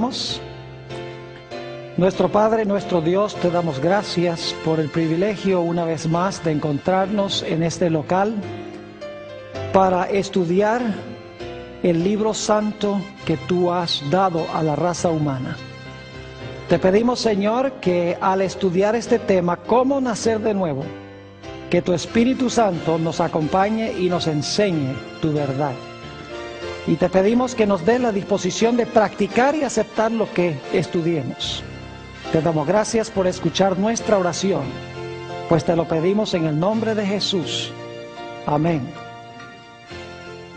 Oremos. Nuestro Padre, nuestro Dios, te damos gracias por el privilegio una vez más de encontrarnos en este local para estudiar el libro santo que tú has dado a la raza humana. Te pedimos, Señor, que al estudiar este tema, cómo nacer de nuevo, que tu Espíritu Santo nos acompañe y nos enseñe tu verdad. Y te pedimos que nos dé la disposición de practicar y aceptar lo que estudiemos. Te damos gracias por escuchar nuestra oración, pues te lo pedimos en el nombre de Jesús. Amén.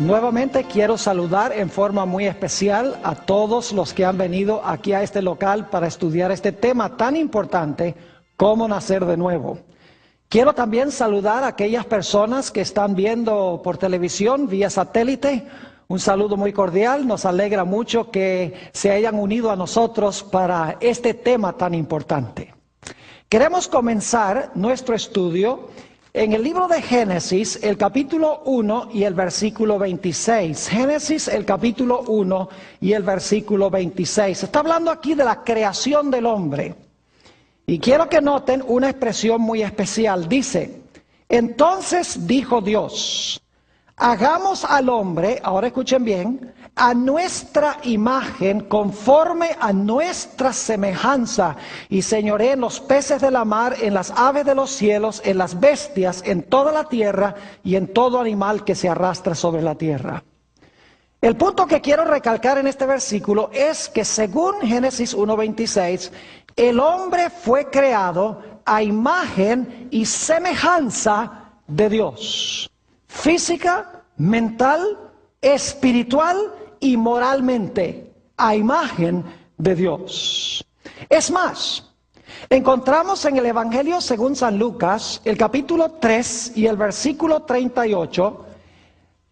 Nuevamente quiero saludar en forma muy especial a todos los que han venido aquí a este local para estudiar este tema tan importante, cómo nacer de nuevo. Quiero también saludar a aquellas personas que están viendo por televisión, vía satélite. Un saludo muy cordial, nos alegra mucho que se hayan unido a nosotros para este tema tan importante. Queremos comenzar nuestro estudio en el libro de Génesis, el capítulo 1 y el versículo 26. Génesis, el capítulo 1 y el versículo 26. Está hablando aquí de la creación del hombre. Y quiero que noten una expresión muy especial. Dice, entonces dijo Dios, hagamos al hombre, ahora escuchen bien, a nuestra imagen, conforme a nuestra semejanza, y señoree en los peces de la mar, en las aves de los cielos, en las bestias, en toda la tierra y en todo animal que se arrastra sobre la tierra. El punto que quiero recalcar en este versículo es que según Génesis 1:26, el hombre fue creado a imagen y semejanza de Dios. Física, mental, espiritual y moralmente, a imagen de Dios. Es más, encontramos en el Evangelio según San Lucas, el capítulo 3 y el versículo 38,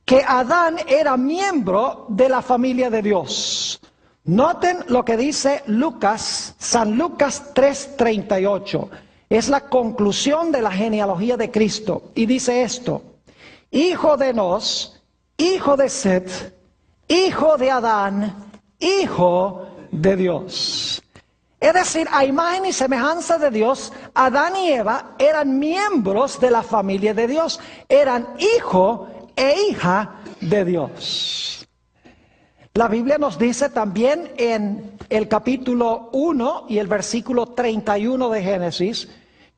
que Adán era miembro de la familia de Dios. Noten lo que dice Lucas, San Lucas 3:38. Es la conclusión de la genealogía de Cristo. Y dice esto, hijo de Enos, hijo de Set, hijo de Adán, hijo de Dios. Es decir, a imagen y semejanza de Dios, Adán y Eva eran miembros de la familia de Dios. Eran hijo e hija de Dios. La Biblia nos dice también en el capítulo 1 y el versículo 31 de Génesis,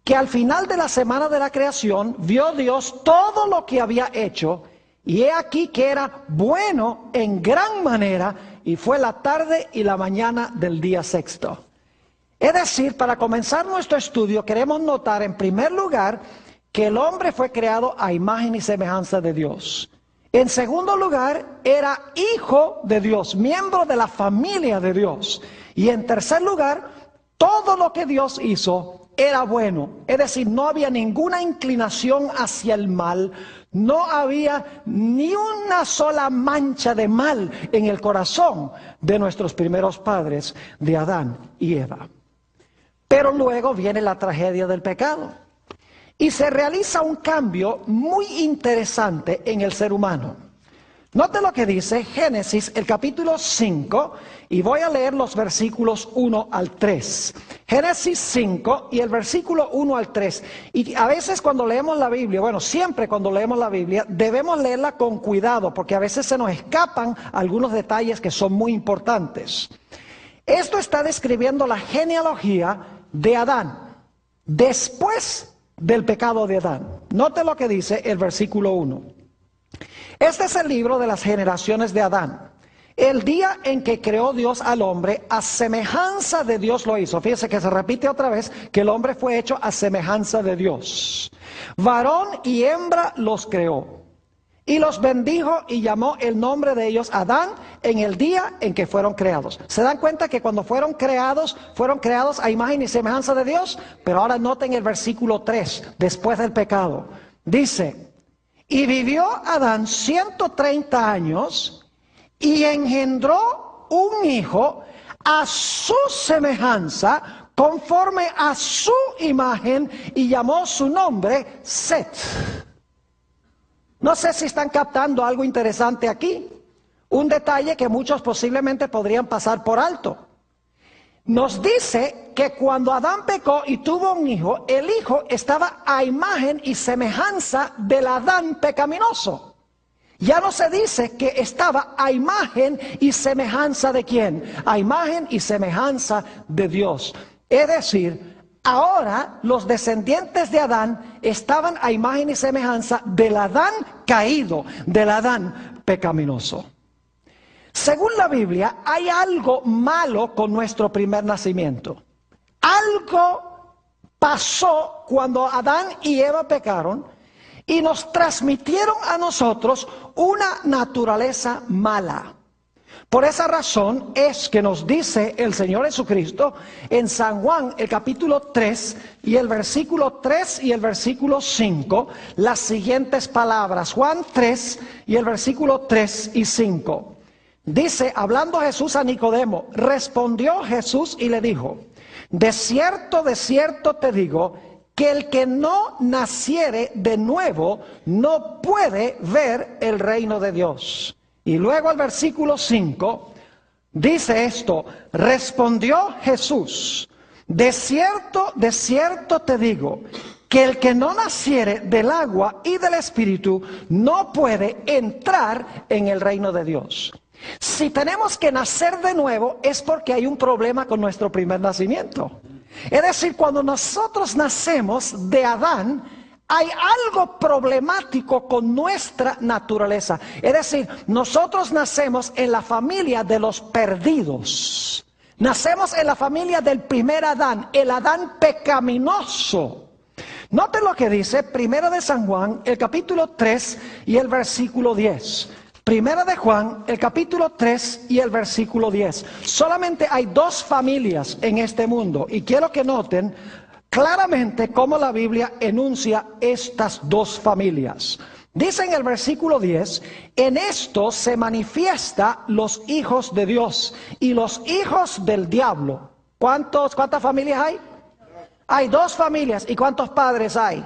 que al final de la semana de la creación vio Dios todo lo que había hecho, y he aquí que era bueno en gran manera, y fue la tarde y la mañana del día sexto. Es decir, para comenzar nuestro estudio queremos notar en primer lugar que el hombre fue creado a imagen y semejanza de Dios. En segundo lugar, era hijo de Dios, miembro de la familia de Dios. Y en tercer lugar, todo lo que Dios hizo era bueno. Es decir, no había ninguna inclinación hacia el mal, no había ni una sola mancha de mal en el corazón de nuestros primeros padres, de Adán y Eva. Pero luego viene la tragedia del pecado. Y se realiza un cambio muy interesante en el ser humano. Note lo que dice Génesis, el capítulo 5, y voy a leer los versículos 1 al 3. Génesis 5 y el versículo 1 al 3. Y a veces cuando leemos la Biblia, bueno, siempre cuando leemos la Biblia, debemos leerla con cuidado, porque a veces se nos escapan algunos detalles que son muy importantes. Esto está describiendo la genealogía de Adán, después del pecado de Adán. Note lo que dice el versículo 1. Este es el libro de las generaciones de Adán. El día en que creó Dios al hombre, a semejanza de Dios lo hizo. Fíjese que se repite otra vez que el hombre fue hecho a semejanza de Dios. Varón y hembra los creó. Y los bendijo y llamó el nombre de ellos Adán en el día en que fueron creados. ¿Se dan cuenta que cuando fueron creados a imagen y semejanza de Dios? Pero ahora noten el versículo 3, después del pecado. Dice, y vivió Adán 130 años y engendró un hijo a su semejanza, conforme a su imagen, y llamó su nombre Set. No sé si están captando algo interesante aquí. Un detalle que muchos posiblemente podrían pasar por alto. nos dice que cuando Adán pecó y tuvo un hijo, el hijo estaba a imagen y semejanza del Adán pecaminoso. Ya no se dice que estaba a imagen y semejanza de quién, a imagen y semejanza de Dios. Es decir, ahora los descendientes de Adán estaban a imagen y semejanza del Adán caído, del Adán pecaminoso. Según la Biblia, hay algo malo con nuestro primer nacimiento. Algo pasó cuando Adán y Eva pecaron y nos transmitieron a nosotros una naturaleza mala. Por esa razón es que nos dice el Señor Jesucristo en San Juan, el capítulo 3 y el versículo 3 y el versículo 5, las siguientes palabras. Juan 3 y el versículo 3 y 5. Dice, hablando Jesús a Nicodemo, respondió Jesús y le dijo, de cierto te digo, que el que no naciere de nuevo no puede ver el reino de Dios. Y luego el versículo 5 dice esto, respondió Jesús, de cierto te digo, que el que no naciere del agua y del Espíritu no puede entrar en el reino de Dios. Si tenemos que nacer de nuevo es porque hay un problema con nuestro primer nacimiento. Es decir, cuando nosotros nacemos de Adán, hay algo problemático con nuestra naturaleza. Es decir, nosotros nacemos en la familia de los perdidos. Nacemos en la familia del primer Adán, el Adán pecaminoso. Noten lo que dice Primera de San Juan, el capítulo 3 y el versículo 10. Primera de Juan, el capítulo 3 y el versículo 10. Solamente hay dos familias en este mundo y quiero que noten claramente cómo la Biblia enuncia estas dos familias. Dice en el versículo 10, en esto se manifiesta los hijos de Dios y los hijos del diablo. ¿Cuántas familias hay? Hay dos familias. ¿Y cuántos padres hay?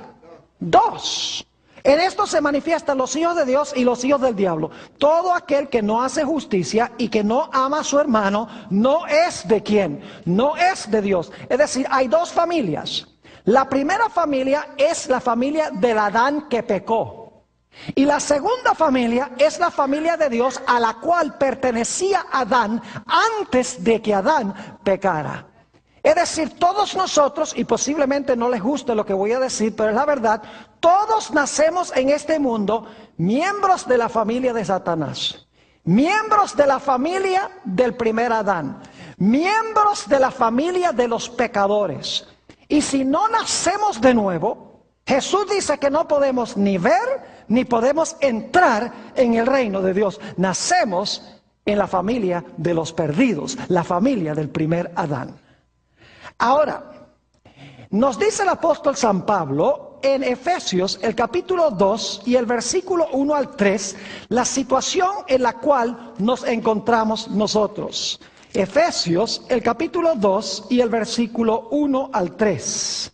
Dos. En esto se manifiestan los hijos de Dios y los hijos del diablo. Todo aquel que no hace justicia y que no ama a su hermano, no es de quién, no es de Dios. Es decir, hay dos familias. La primera familia es la familia del Adán que pecó. Y la segunda familia es la familia de Dios a la cual pertenecía Adán antes de que Adán pecara. Es decir, todos nosotros, y posiblemente no les guste lo que voy a decir, pero es la verdad, todos nacemos en este mundo miembros de la familia de Satanás, miembros de la familia del primer Adán, miembros de la familia de los pecadores. Y si no nacemos de nuevo, Jesús dice que no podemos ni ver ni podemos entrar en el reino de Dios. Nacemos en la familia de los perdidos, la familia del primer Adán. Ahora, nos dice el apóstol San Pablo en Efesios, el capítulo 2 y el versículo 1 al 3, la situación en la cual nos encontramos nosotros. Efesios, el capítulo 2 y el versículo 1 al 3.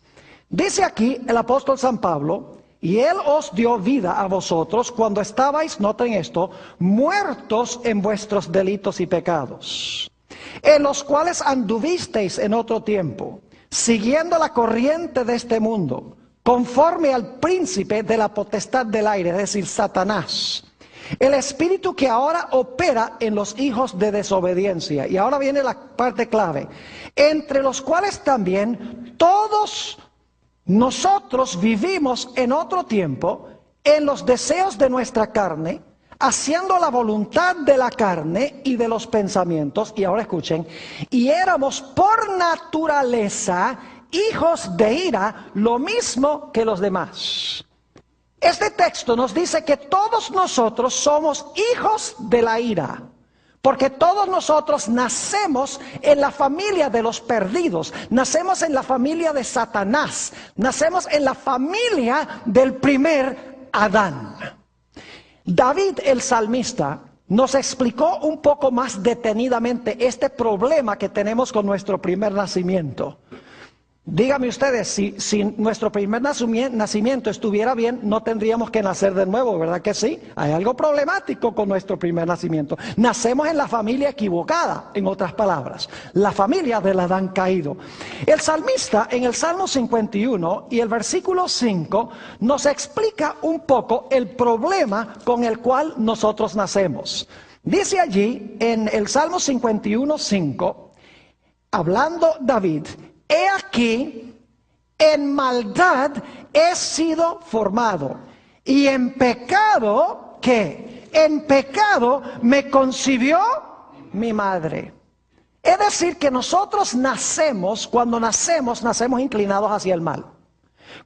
Dice aquí el apóstol San Pablo, y Él os dio vida a vosotros cuando estabais, noten esto, muertos en vuestros delitos y pecados, en los cuales anduvisteis en otro tiempo, siguiendo la corriente de este mundo, conforme al príncipe de la potestad del aire, es decir, Satanás, el espíritu que ahora opera en los hijos de desobediencia. Y ahora viene la parte clave, entre los cuales también todos nosotros vivimos en otro tiempo, en los deseos de nuestra carne, haciendo la voluntad de la carne y de los pensamientos. Y ahora escuchen, y éramos por naturaleza hijos de ira, lo mismo que los demás. Este texto nos dice que todos nosotros somos hijos de la ira, porque todos nosotros nacemos en la familia de los perdidos, nacemos en la familia de Satanás, nacemos en la familia del primer Adán. David el salmista nos explicó un poco más detenidamente este problema que tenemos con nuestro primer nacimiento. Díganme ustedes, si nuestro primer nacimiento estuviera bien, no tendríamos que nacer de nuevo, ¿verdad que sí? Hay algo problemático con nuestro primer nacimiento. Nacemos en la familia equivocada, en otras palabras, la familia del Adán caído. El salmista en el Salmo 51 y el versículo 5 nos explica un poco el problema con el cual nosotros nacemos. Dice allí en el Salmo 51, 5, hablando David: he aquí, en maldad he sido formado, y en pecado, ¿qué? En pecado me concibió mi madre. Es decir, que nosotros cuando nacemos inclinados hacia el mal.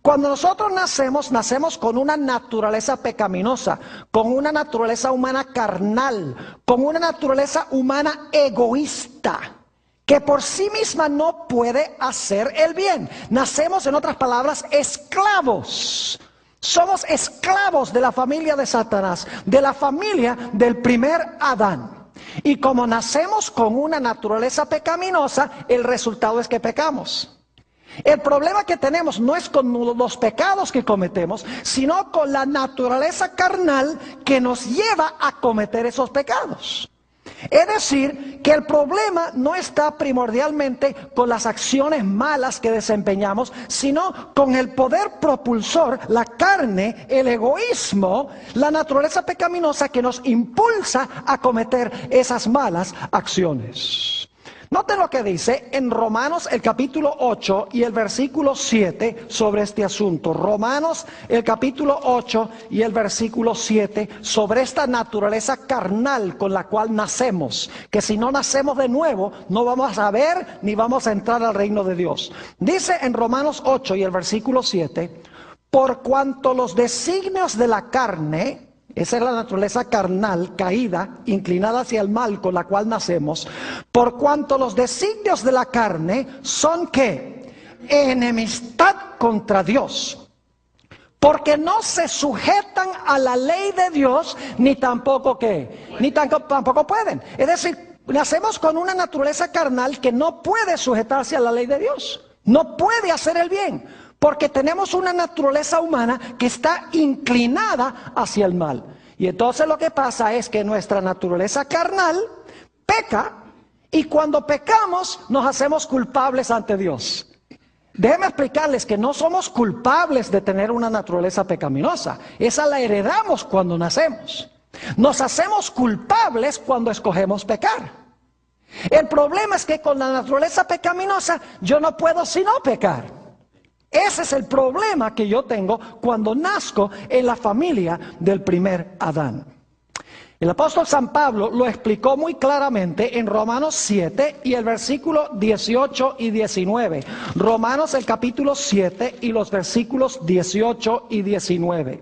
Cuando nosotros nacemos con una naturaleza pecaminosa, con una naturaleza humana carnal, con una naturaleza humana egoísta, que por sí misma no puede hacer el bien. Nacemos, en otras palabras, esclavos. Somos esclavos de la familia de Satanás, de la familia del primer Adán. Y como nacemos con una naturaleza pecaminosa, el resultado es que pecamos. El problema que tenemos no es con los pecados que cometemos, sino con la naturaleza carnal que nos lleva a cometer esos pecados. Es decir, que el problema no está primordialmente con las acciones malas que desempeñamos, sino con el poder propulsor, la carne, el egoísmo, la naturaleza pecaminosa que nos impulsa a cometer esas malas acciones. Noten lo que dice en Romanos el capítulo 8 y el versículo 7 sobre este asunto. Romanos el capítulo 8 y el versículo 7 sobre esta naturaleza carnal con la cual nacemos. Que si no nacemos de nuevo, no vamos a ver ni vamos a entrar al reino de Dios. Dice en Romanos 8 y el versículo 7, por cuanto los designios de la carne, esa es la naturaleza carnal, caída, inclinada hacia el mal con la cual nacemos. Por cuanto los designios de la carne son ¿qué? Enemistad contra Dios. Porque no se sujetan a la ley de Dios, ni tampoco ¿qué? Ni tampoco pueden. Es decir, nacemos con una naturaleza carnal que no puede sujetarse a la ley de Dios. No puede hacer el bien. Porque tenemos una naturaleza humana que está inclinada hacia el mal. Y entonces lo que pasa es que nuestra naturaleza carnal peca, y cuando pecamos nos hacemos culpables ante Dios. Déjenme explicarles que no somos culpables de tener una naturaleza pecaminosa. Esa la heredamos cuando nacemos. Nos hacemos culpables cuando escogemos pecar. El problema es que con la naturaleza pecaminosa yo no puedo sino pecar. Ese es el problema que yo tengo cuando nazco en la familia del primer Adán. El apóstol San Pablo lo explicó muy claramente en Romanos 7 y el versículo 18 y 19. Romanos el capítulo 7 y los versículos 18 y 19.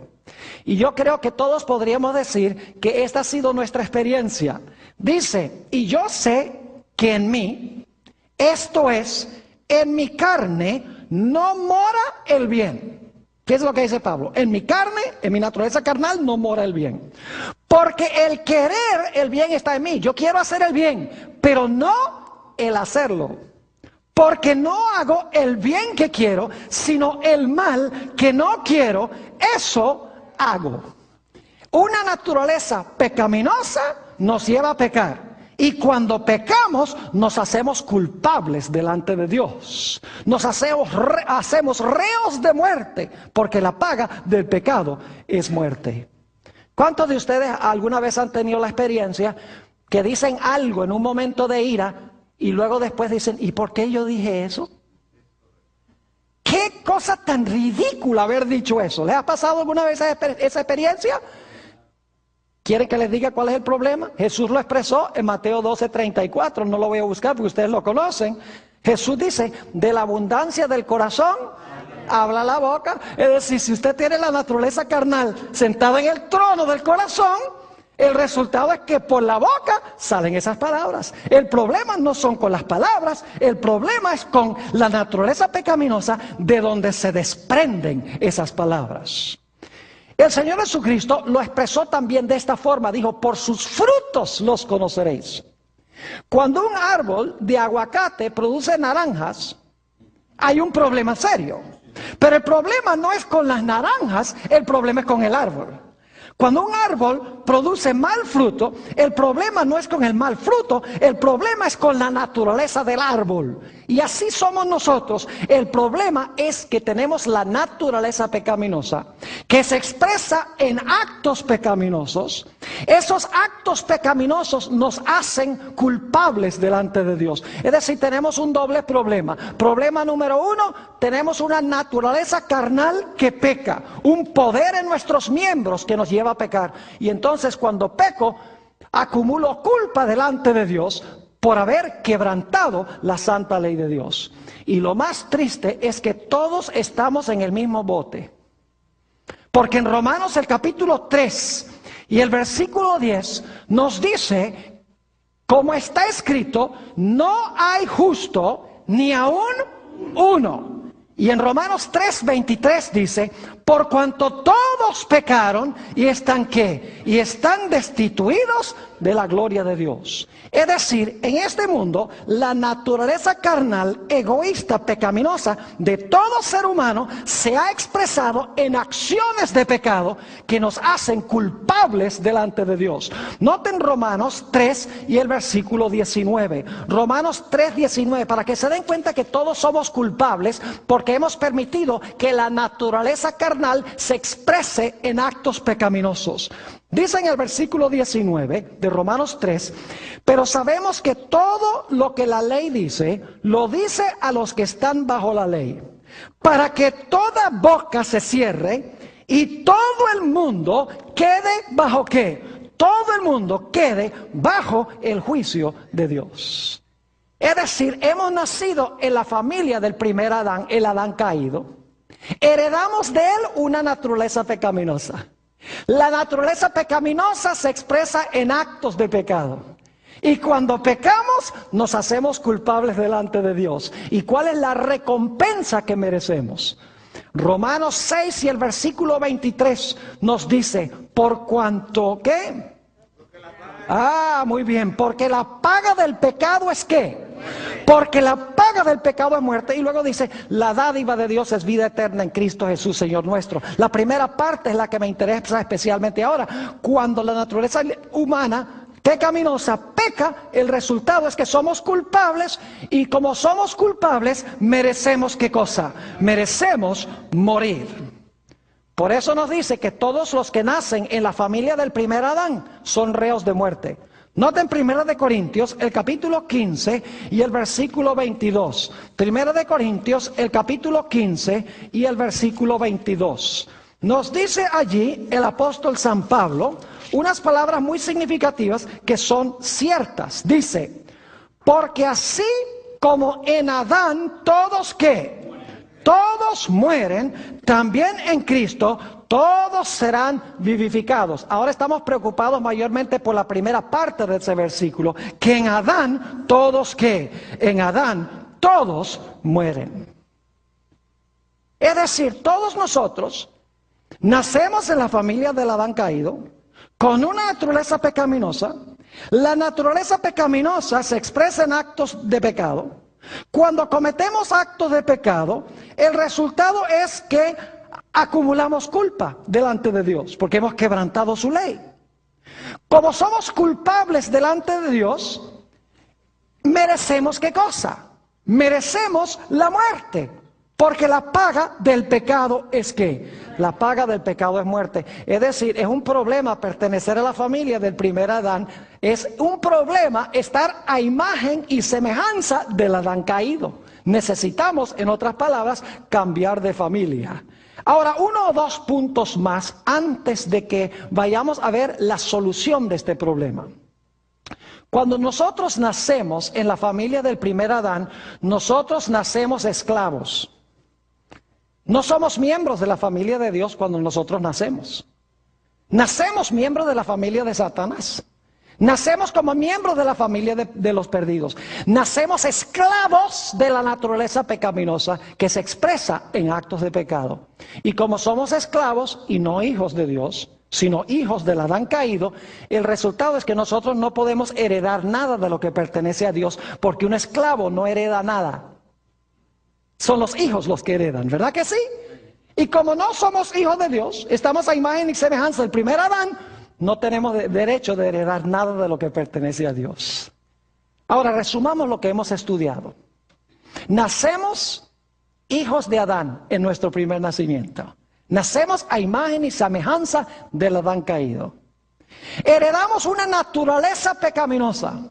Y yo creo que todos podríamos decir que esta ha sido nuestra experiencia. Dice, y yo sé que en mí, esto es, en mi carne, no mora el bien. ¿Qué es lo que dice Pablo? En mi carne, en mi naturaleza carnal, no mora el bien. Porque el querer el bien está en mí. Yo quiero hacer el bien, pero no el hacerlo. Porque no hago el bien que quiero, sino el mal que no quiero, eso hago. Una naturaleza pecaminosa nos lleva a pecar. Y cuando pecamos, nos hacemos culpables delante de Dios. Nos hacemos reos de muerte, porque la paga del pecado es muerte. ¿Cuántos de ustedes alguna vez han tenido la experiencia que dicen algo en un momento de ira y luego después dicen, ¿y por qué yo dije eso? ¿Qué cosa tan ridícula haber dicho eso? ¿Les ha pasado alguna vez esa experiencia? ¿Quieren que les diga cuál es el problema? Jesús lo expresó en Mateo 12:34, no lo voy a buscar porque ustedes lo conocen. Jesús dice, de la abundancia del corazón habla la boca. Es decir, si usted tiene la naturaleza carnal sentada en el trono del corazón, el resultado es que por la boca salen esas palabras. El problema no son con las palabras, el problema es con la naturaleza pecaminosa de donde se desprenden esas palabras. El Señor Jesucristo lo expresó también de esta forma, dijo, por sus frutos los conoceréis. Cuando un árbol de aguacate produce naranjas, hay un problema serio. Pero el problema no es con las naranjas, el problema es con el árbol. Cuando un árbol produce mal fruto, el problema no es con el mal fruto, el problema es con la naturaleza del árbol. Y así somos nosotros. El problema es que tenemos la naturaleza pecaminosa, que se expresa en actos pecaminosos. Esos actos pecaminosos nos hacen culpables delante de Dios. Es decir, tenemos un doble problema. Problema número uno, tenemos una naturaleza carnal que peca, un poder en nuestros miembros que nos lleva a pecar. Y entonces cuando peco, acumulo culpa delante de Dios por haber quebrantado la santa ley de Dios. Y lo más triste es que todos estamos en el mismo bote. Porque en Romanos el capítulo 3 y el versículo 10 nos dice, como está escrito, no hay justo ni aún uno. Y en Romanos 3:23 dice, por cuanto todos pecaron y están ¿qué? Y están destituidos de la gloria de Dios. Es decir, en este mundo, la naturaleza carnal, egoísta, pecaminosa de todo ser humano se ha expresado en acciones de pecado que nos hacen culpables delante de Dios. Noten Romanos 3 y el versículo 19. Romanos 3:19, para que se den cuenta que todos somos culpables porque hemos permitido que la naturaleza carnal se exprese en actos pecaminosos. Dice en el versículo 19 de Romanos 3, pero sabemos que todo lo que la ley dice, lo dice a los que están bajo la ley, para que toda boca se cierre y todo el mundo quede bajo ¿qué? Todo el mundo quede bajo el juicio de Dios. Es decir, hemos nacido en la familia del primer Adán, el Adán caído. Heredamos de él una naturaleza pecaminosa. La naturaleza pecaminosa se expresa en actos de pecado. Y cuando pecamos, nos hacemos culpables delante de Dios. ¿Y cuál es la recompensa que merecemos? Romanos 6 y el versículo 23 nos dice, por cuanto, ¿qué? Muy bien, porque la paga del pecado es ¿qué? Porque la paga del pecado es muerte. Y luego dice, la dádiva de Dios es vida eterna en Cristo Jesús, Señor nuestro. La primera parte es la que me interesa especialmente ahora. Cuando la naturaleza humana pecaminosa peca, el resultado es que somos culpables. Y como somos culpables, merecemos ¿qué cosa? Merecemos morir. Por eso nos dice que todos los que nacen en la familia del primer Adán son reos de muerte. Noten 1 de Corintios, el capítulo 15 y el versículo 22. 1 de Corintios, el capítulo 15 y el versículo 22. Nos dice allí el apóstol San Pablo unas palabras muy significativas que son ciertas. Dice, porque así como en Adán todos ¿qué? Todos mueren, también en Cristo todos serán vivificados. Ahora estamos preocupados mayormente por la primera parte de ese versículo, que en Adán todos ¿qué? En Adán todos mueren. Es decir, todos nosotros nacemos en la familia del Adán caído, con una naturaleza pecaminosa. La naturaleza pecaminosa se expresa en actos de pecado. Cuando cometemos actos de pecado, el resultado es que acumulamos culpa delante de Dios, porque hemos quebrantado su ley. Como somos culpables delante de Dios, merecemos ¿qué cosa? Merecemos la muerte, porque la paga del pecado es ¿qué? La paga del pecado es muerte. Es decir, es un problema pertenecer a la familia del primer Adán. Es un problema estar a imagen y semejanza del Adán caído. Necesitamos, en otras palabras, cambiar de familia. Ahora, 1 o 2 puntos más antes de que vayamos a ver la solución de este problema. Cuando nosotros nacemos en la familia del primer Adán, nosotros nacemos esclavos. No somos miembros de la familia de Dios cuando nosotros nacemos. Nacemos miembros de la familia de Satanás. Nacemos como miembros de la familia de los perdidos. Nacemos esclavos de la naturaleza pecaminosa que se expresa en actos de pecado. Y como somos esclavos y no hijos de Dios, sino hijos del Adán caído, el resultado es que nosotros no podemos heredar nada de lo que pertenece a Dios, porque un esclavo no hereda nada. Son los hijos los que heredan, ¿verdad que sí? Y como no somos hijos de Dios, estamos a imagen y semejanza del primer Adán, no tenemos derecho de heredar nada de lo que pertenece a Dios. Ahora, resumamos lo que hemos estudiado. Nacemos hijos de Adán en nuestro primer nacimiento. Nacemos a imagen y semejanza del Adán caído. Heredamos una naturaleza pecaminosa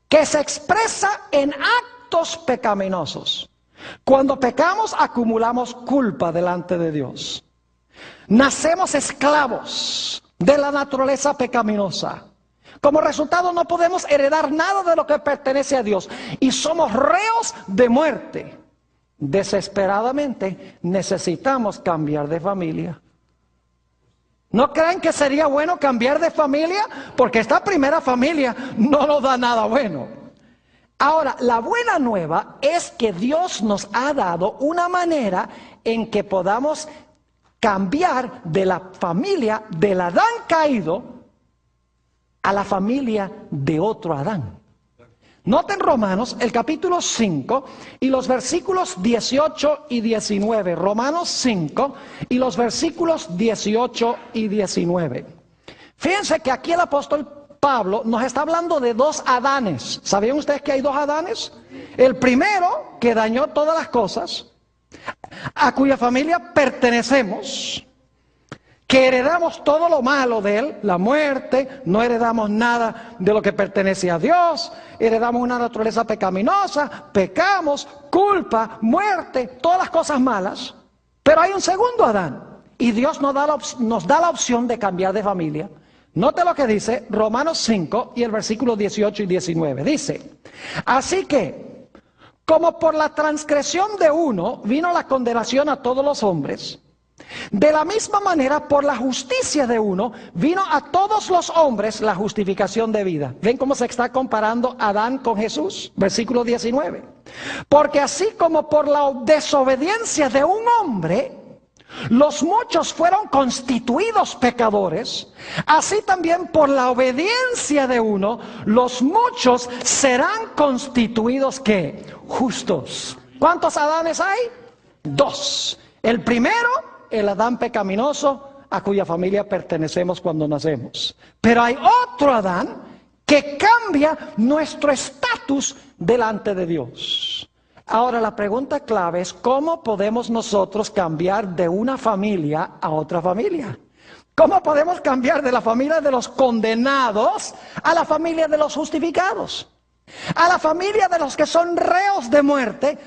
que se expresa en actos pecaminosos. Cuando pecamos, acumulamos culpa delante de Dios. Nacemos esclavos de la naturaleza pecaminosa. Como resultado, no podemos heredar nada de lo que pertenece a Dios y somos reos de muerte. Desesperadamente necesitamos cambiar de familia. ¿No creen que sería bueno cambiar de familia? Porque esta primera familia no nos da nada bueno. Ahora, la buena nueva es que Dios nos ha dado una manera en que podamos cambiar de la familia del Adán caído a la familia de otro Adán. Noten Romanos, el capítulo 5 y los versículos 18 y 19. Romanos 5 y los versículos 18 y 19. Fíjense que aquí el apóstol Pablo nos está hablando de dos Adanes. ¿Sabían ustedes que hay dos Adanes? El primero, que dañó todas las cosas, a cuya familia pertenecemos, que heredamos todo lo malo de él, la muerte, no heredamos nada de lo que pertenece a Dios, heredamos una naturaleza pecaminosa, pecamos, culpa, muerte, todas las cosas malas. Pero hay un segundo Adán y Dios nos da la opción de cambiar de familia. Note lo que dice Romanos 5 y el versículo 18 y 19. Dice, así que, como por la transgresión de uno vino la condenación a todos los hombres, de la misma manera por la justicia de uno vino a todos los hombres la justificación de vida. ¿Ven cómo se está comparando Adán con Jesús? Versículo 19. Porque así como por la desobediencia de un hombre los muchos fueron constituidos pecadores, así también por la obediencia de uno, los muchos serán constituidos ¿qué? Justos. ¿Cuántos Adanes hay? Dos. El primero, el Adán pecaminoso, a cuya familia pertenecemos cuando nacemos. Pero hay otro Adán que cambia nuestro estatus delante de Dios. Ahora la pregunta clave es ¿cómo podemos nosotros cambiar de una familia a otra familia? ¿Cómo podemos cambiar de la familia de los condenados a la familia de los justificados? A la familia de los que son reos de muerte,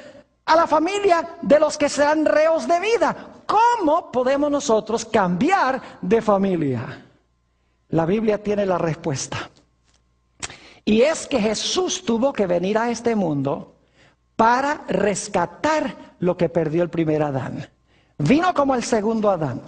a la familia de los que serán reos de vida. ¿Cómo podemos nosotros cambiar de familia? La Biblia tiene la respuesta. Y es que Jesús tuvo que venir a este mundo para rescatar lo que perdió el primer Adán. Vino como el segundo Adán.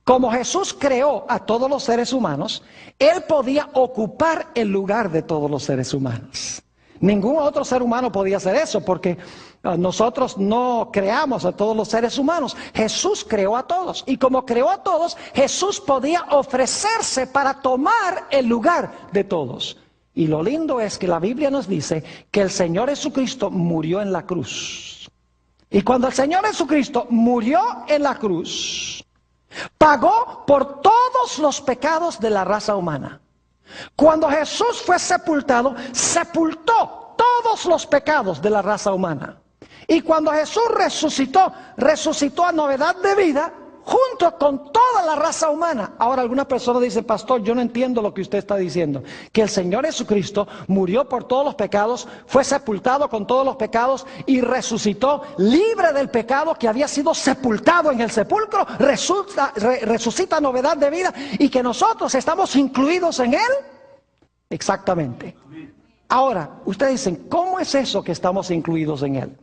Como Jesús creó a todos los seres humanos, Él podía ocupar el lugar de todos los seres humanos. Ningún otro ser humano podía hacer eso porque nosotros no creamos a todos los seres humanos. Jesús creó a todos y como creó a todos, Jesús podía ofrecerse para tomar el lugar de todos. Y lo lindo es que la Biblia nos dice que el Señor Jesucristo murió en la cruz. Y cuando el Señor Jesucristo murió en la cruz, pagó por todos los pecados de la raza humana. Cuando Jesús fue sepultado, sepultó todos los pecados de la raza humana. Y cuando Jesús resucitó, resucitó a novedad de vida junto con toda la raza humana. Ahora algunas personas dicen, pastor, yo no entiendo lo que usted está diciendo. Que el Señor Jesucristo murió por todos los pecados, fue sepultado con todos los pecados y resucitó libre del pecado que había sido sepultado en el sepulcro, resucita novedad de vida y que nosotros estamos incluidos en Él. Exactamente. Ahora, ustedes dicen, ¿cómo es eso que estamos incluidos en Él?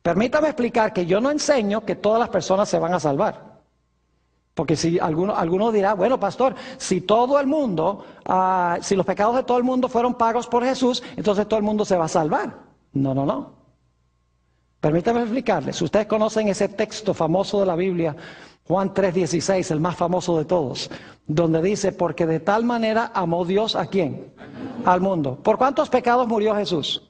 Permítame explicar que yo no enseño que todas las personas se van a salvar. Porque si alguno dirá, bueno, pastor, si todo el mundo, si los pecados de todo el mundo fueron pagos por Jesús, entonces todo el mundo se va a salvar. No, no, no. Permítame explicarles. Ustedes conocen ese texto famoso de la Biblia, Juan 3:16, el más famoso de todos, donde dice, porque de tal manera amó Dios ¿a quién? Al mundo. ¿Por cuántos pecados murió Jesús?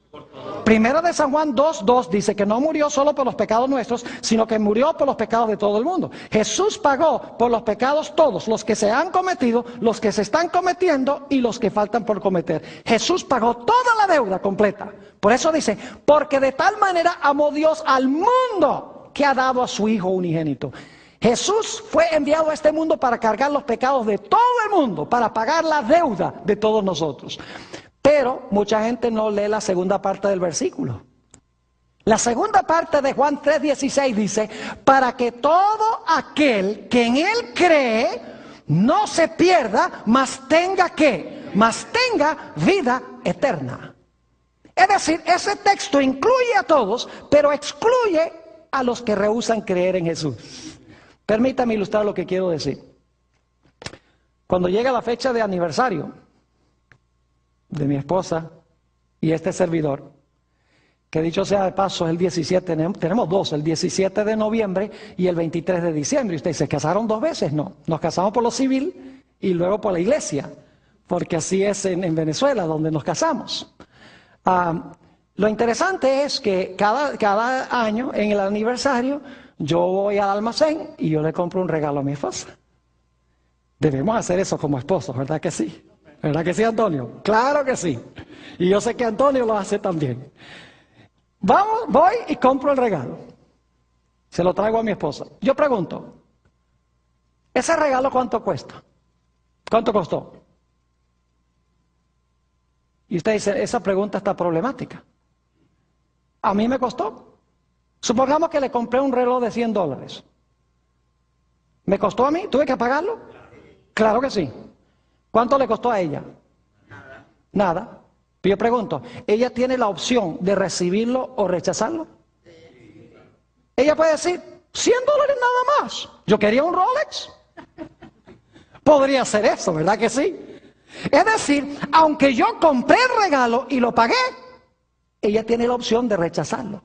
Primera de San Juan 2:2 dice que no murió solo por los pecados nuestros, sino que murió por los pecados de todo el mundo. Jesús pagó por los pecados todos, los que se han cometido, los que se están cometiendo y los que faltan por cometer. Jesús pagó toda la deuda completa. Por eso dice, porque de tal manera amó Dios al mundo que ha dado a su Hijo unigénito. Jesús fue enviado a este mundo para cargar los pecados de todo el mundo, para pagar la deuda de todos nosotros. Pero mucha gente no lee la segunda parte del versículo. La segunda parte de Juan 3:16 dice, para que todo aquel que en Él cree no se pierda, mas tenga ¿qué? Mas tenga vida eterna. Es decir, ese texto incluye a todos, pero excluye a los que rehúsan creer en Jesús. Permítame ilustrar lo que quiero decir. Cuando llega la fecha de aniversario de mi esposa y este servidor, que dicho sea de paso es el 17, tenemos dos, el 17 de noviembre y el 23 de diciembre. Y ustedes se casaron 2 veces, no, nos casamos por lo civil y luego por la iglesia, porque así es en Venezuela donde nos casamos. Lo interesante es que cada año en el aniversario yo voy al almacén y yo le compro un regalo a mi esposa. Debemos hacer eso como esposos, ¿verdad que sí? ¿Verdad que sí, Antonio? Claro que sí. Y yo sé que Antonio lo hace también. Voy y compro el regalo. Se lo traigo a mi esposa. Yo pregunto, ¿ese regalo cuánto cuesta? ¿Cuánto costó? Y usted dice, esa pregunta está problemática. A mí me costó. Supongamos que le compré un reloj de $100. ¿Me costó a mí? ¿Tuve que pagarlo? Claro que sí. ¿Cuánto le costó a ella? Nada. Yo pregunto, ¿ella tiene la opción de recibirlo o rechazarlo? Ella puede decir, $100 nada más. Yo quería un Rolex. Podría hacer eso, ¿verdad que sí? Es decir, aunque yo compré el regalo y lo pagué, ella tiene la opción de rechazarlo.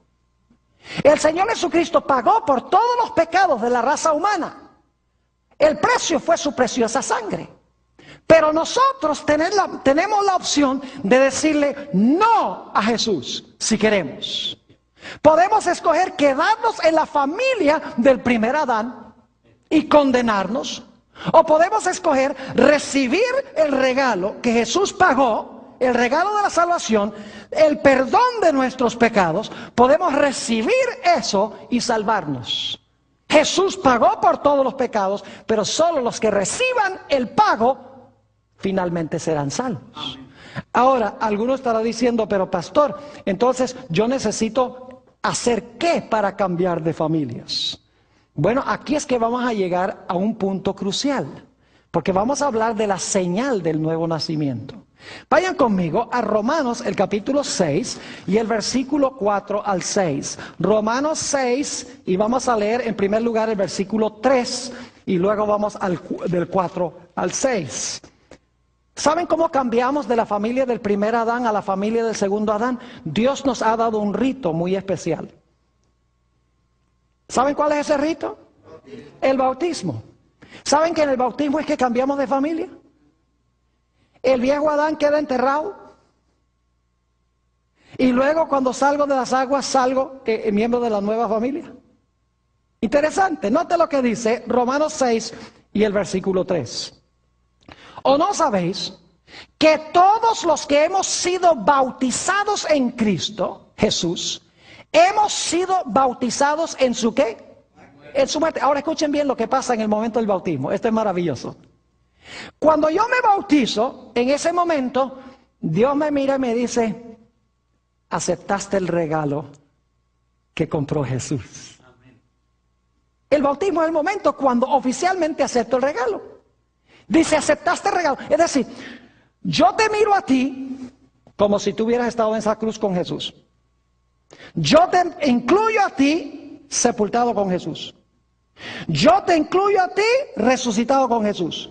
El Señor Jesucristo pagó por todos los pecados de la raza humana. El precio fue su preciosa sangre. Pero nosotros tenemos la opción de decirle no a Jesús si queremos. Podemos escoger quedarnos en la familia del primer Adán y condenarnos. O podemos escoger recibir el regalo que Jesús pagó, el regalo de la salvación, el perdón de nuestros pecados. Podemos recibir eso y salvarnos. Jesús pagó por todos los pecados, pero solo los que reciban el pago finalmente serán salvos. Ahora, alguno estará diciendo, pero pastor, entonces yo necesito hacer ¿qué para cambiar de familias? Bueno, aquí es que vamos a llegar a un punto crucial, porque vamos a hablar de la señal del nuevo nacimiento. Vayan conmigo a Romanos, el capítulo 6 y el versículo 4 al 6. Romanos 6, y vamos a leer en primer lugar el versículo 3 y luego vamos del 4 al 6. ¿Saben cómo cambiamos de la familia del primer Adán a la familia del segundo Adán? Dios nos ha dado un rito muy especial. ¿Saben cuál es ese rito? El bautismo. ¿Saben que en el bautismo es que cambiamos de familia? El viejo Adán queda enterrado. Y luego cuando salgo de las aguas salgo miembro de la nueva familia. Interesante. Note lo que dice Romanos 6 y el versículo 3. ¿O no sabéis que todos los que hemos sido bautizados en Cristo Jesús, hemos sido bautizados en su qué? En su muerte. Ahora escuchen bien lo que pasa en el momento del bautismo. Esto es maravilloso. Cuando yo me bautizo, en ese momento, Dios me mira y me dice, aceptaste el regalo que compró Jesús. El bautismo es el momento cuando oficialmente acepto el regalo. Dice, aceptaste el regalo. Es decir, yo te miro a ti como si tú hubieras estado en esa cruz con Jesús. Yo te incluyo a ti sepultado con Jesús. Yo te incluyo a ti resucitado con Jesús.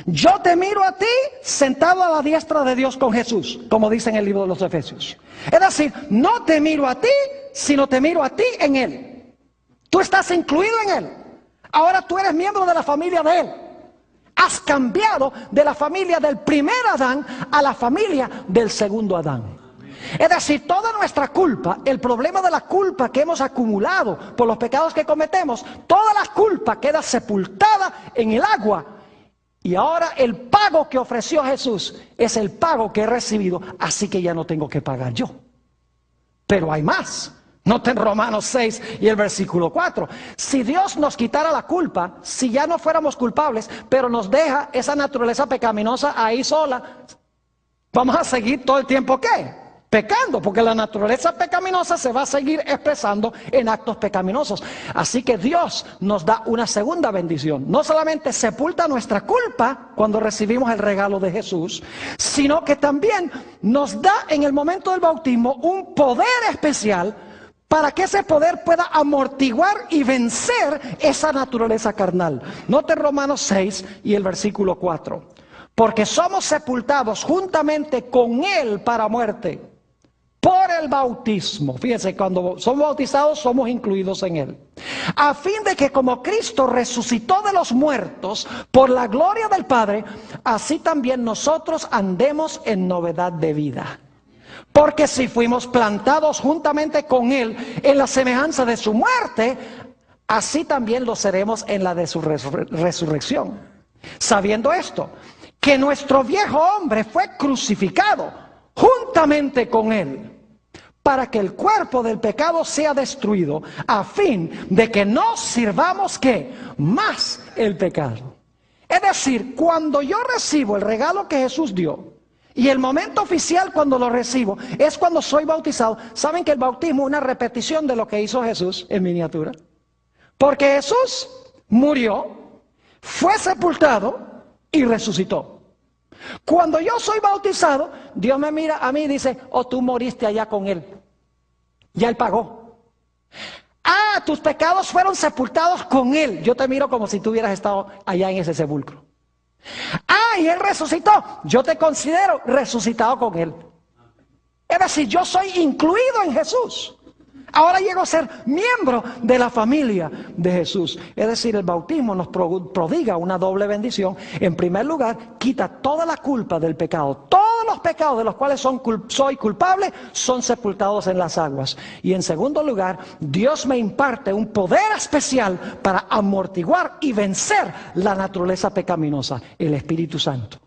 Yo te miro a ti sentado a la diestra de Dios con Jesús, como dice en el libro de los Efesios. Es decir, no te miro a ti, sino te miro a ti en Él. Tú estás incluido en Él. Ahora tú eres miembro de la familia de Él. Has cambiado de la familia del primer Adán a la familia del segundo Adán. Es decir, toda nuestra culpa, el problema de la culpa que hemos acumulado por los pecados que cometemos, toda la culpa queda sepultada en el agua. Y ahora el pago que ofreció Jesús es el pago que he recibido, así que ya no tengo que pagar yo. Pero hay más. Noten Romanos 6 y el versículo 4. Si Dios nos quitara la culpa, si ya no fuéramos culpables, pero nos deja esa naturaleza pecaminosa ahí sola, vamos a seguir todo el tiempo, ¿qué? Pecando, porque la naturaleza pecaminosa se va a seguir expresando en actos pecaminosos. Así que Dios nos da una segunda bendición. No solamente sepulta nuestra culpa cuando recibimos el regalo de Jesús, sino que también nos da en el momento del bautismo un poder especial para que ese poder pueda amortiguar y vencer esa naturaleza carnal. Note Romanos 6 y el versículo 4. Porque somos sepultados juntamente con Él para muerte, por el bautismo. Fíjense, cuando somos bautizados somos incluidos en Él. A fin de que como Cristo resucitó de los muertos por la gloria del Padre, así también nosotros andemos en novedad de vida. Porque si fuimos plantados juntamente con Él en la semejanza de su muerte, así también lo seremos en la de su resurrección. Sabiendo esto, que nuestro viejo hombre fue crucificado juntamente con Él, para que el cuerpo del pecado sea destruido, a fin de que no sirvamos ¿qué? Más el pecado. Es decir, cuando yo recibo el regalo que Jesús dio, y el momento oficial cuando lo recibo es cuando soy bautizado. ¿Saben que el bautismo es una repetición de lo que hizo Jesús en miniatura? Porque Jesús murió, fue sepultado y resucitó. Cuando yo soy bautizado, Dios me mira a mí y dice, oh, tú moriste allá con Él. Ya Él pagó. Ah, tus pecados fueron sepultados con Él. Yo te miro como si tú hubieras estado allá en ese sepulcro. Ah, y Él resucitó. Yo te considero resucitado con Él. Es decir, yo soy incluido en Jesús. Ahora llego a ser miembro de la familia de Jesús. Es decir, el bautismo nos prodiga una doble bendición. En primer lugar, quita toda la culpa del pecado. Todos los pecados de los cuales soy culpable son sepultados en las aguas. Y en segundo lugar, Dios me imparte un poder especial para amortiguar y vencer la naturaleza pecaminosa, el Espíritu Santo.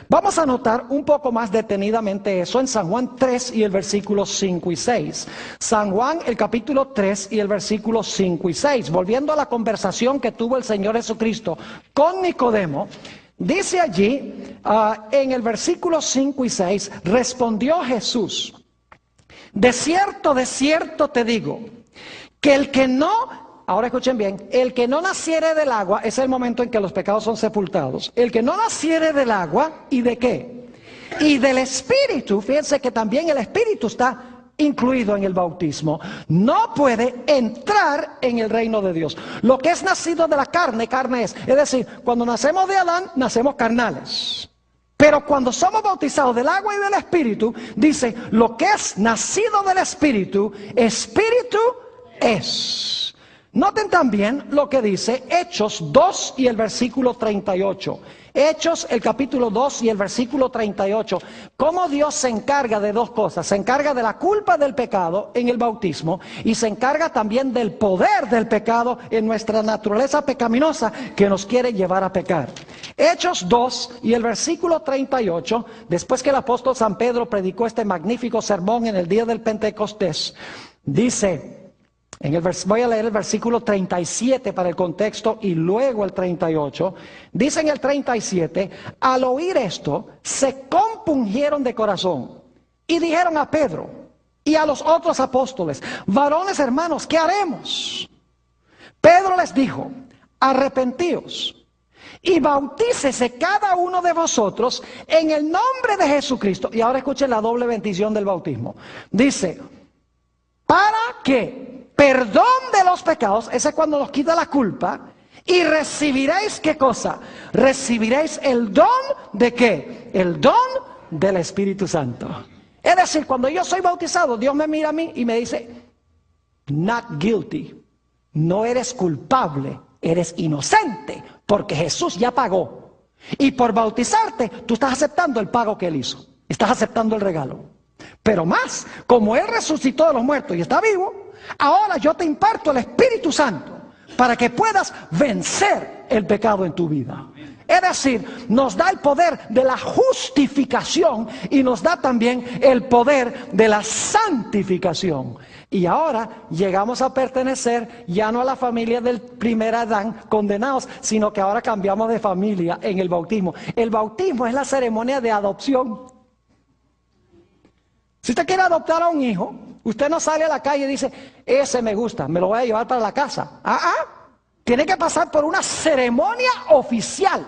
Vamos a notar un poco más detenidamente eso en San Juan 3 y el versículo 5 y 6. San Juan, el capítulo 3 y el versículo 5 y 6. Volviendo a la conversación que tuvo el Señor Jesucristo con Nicodemo, dice allí en el versículo 5 y 6, respondió Jesús, de cierto te digo, que el que no... Ahora escuchen bien, el que no naciere del agua, es el momento en que los pecados son sepultados. El que no naciere del agua, ¿y de qué? Y del Espíritu, fíjense que también el Espíritu está incluido en el bautismo, no puede entrar en el reino de Dios. Lo que es nacido de la carne, carne es. Es decir, cuando nacemos de Adán, nacemos carnales. Pero cuando somos bautizados del agua y del Espíritu, dice, lo que es nacido del Espíritu, Espíritu es. Noten también lo que dice Hechos 2 y el versículo 38. Hechos, el capítulo 2 y el versículo 38. Cómo Dios se encarga de dos cosas. Se encarga de la culpa del pecado en el bautismo y se encarga también del poder del pecado en nuestra naturaleza pecaminosa que nos quiere llevar a pecar. Hechos 2 y el versículo 38, después que el apóstol San Pedro predicó este magnífico sermón en el día del Pentecostés, dice... voy a leer el versículo 37 para el contexto y luego el 38. Dice en el 37, al oír esto, se compungieron de corazón y dijeron a Pedro y a los otros apóstoles, varones hermanos, ¿qué haremos? Pedro les dijo, arrepentíos y bautícese cada uno de vosotros en el nombre de Jesucristo. Y ahora escuchen la doble bendición del bautismo. Dice, para que perdón de los pecados, ese es cuando nos quita la culpa, y recibiréis, ¿qué cosa? Recibiréis el don de ¿qué? El don del Espíritu Santo. Es decir, cuando yo soy bautizado, Dios me mira a mí y me dice, not guilty, no eres culpable, eres inocente, porque Jesús ya pagó. Y por bautizarte, tú estás aceptando el pago que Él hizo, estás aceptando el regalo. Pero más, como Él resucitó de los muertos y está vivo, ahora yo te imparto el Espíritu Santo para que puedas vencer el pecado en tu vida. Es decir, nos da el poder de la justificación y nos da también el poder de la santificación. Y ahora llegamos a pertenecer ya no a la familia del primer Adán condenados, sino que ahora cambiamos de familia en el bautismo. El bautismo es la ceremonia de adopción. Si usted quiere adoptar a un hijo, usted no sale a la calle y dice, ese me gusta, me lo voy a llevar para la casa. Tiene que pasar por una ceremonia oficial.